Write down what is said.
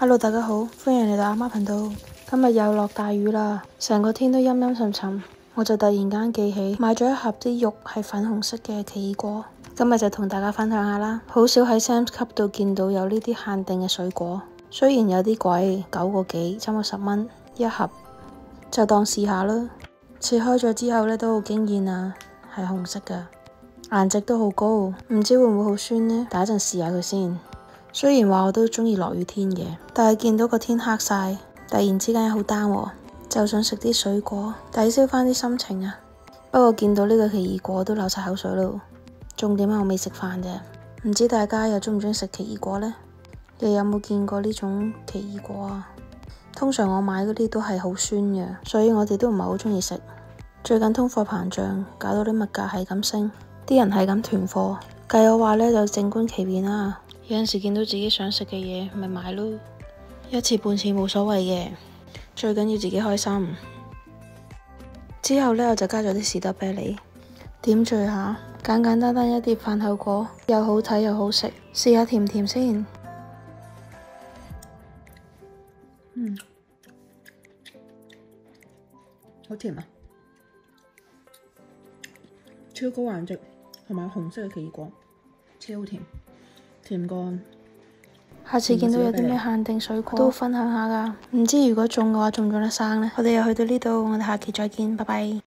Hello，大家好，歡迎嚟到阿媽頻道。今日又落大雨啦，成個天都陰陰沉沉，我就突然間記起買咗一盒啲肉係粉紅色嘅奇異果，今日就同大家分享下啦。好少喺 Sam's Club 度見到有呢啲限定嘅水果，雖然有啲貴，9個幾，差唔多10蚊一盒，就當試下啦。切開咗之後呢，都好驚艷啊，係紅色噶，顏值都好高，唔知會唔會好酸呢？等一陣試下佢先。雖然話我都中意落雨天嘅，但係見到個天黑晒，突然之間好 down，就想食啲水果抵消翻啲心情啊。不過見到呢個奇異果都流晒口水咯。重點係我未食飯啫，唔知大家又中唔中意食奇異果呢？你有冇見過呢種奇異果啊？通常我買嗰啲都係好酸嘅，所以我哋都唔係好中意食。最近通貨膨脹，搞到啲物價係咁升，啲人係咁囤貨。計我話呢，就靜觀其變啦。有陣時見到自己想食嘅嘢，咪買咯，一次半次冇所謂嘅，最緊要自己開心。之後呢，我就加咗啲士多啤梨，點綴下，簡簡單單一碟飯後果，又好睇又好食，試下甜唔甜先。好甜啊，超高顏值，同埋紅色嘅奇異果，超甜。甜過，下次見到有啲咩限定水果都分享下㗎。唔知如果種嘅話，種唔種得生呢？我哋又去到呢度，我哋下期再見，拜拜。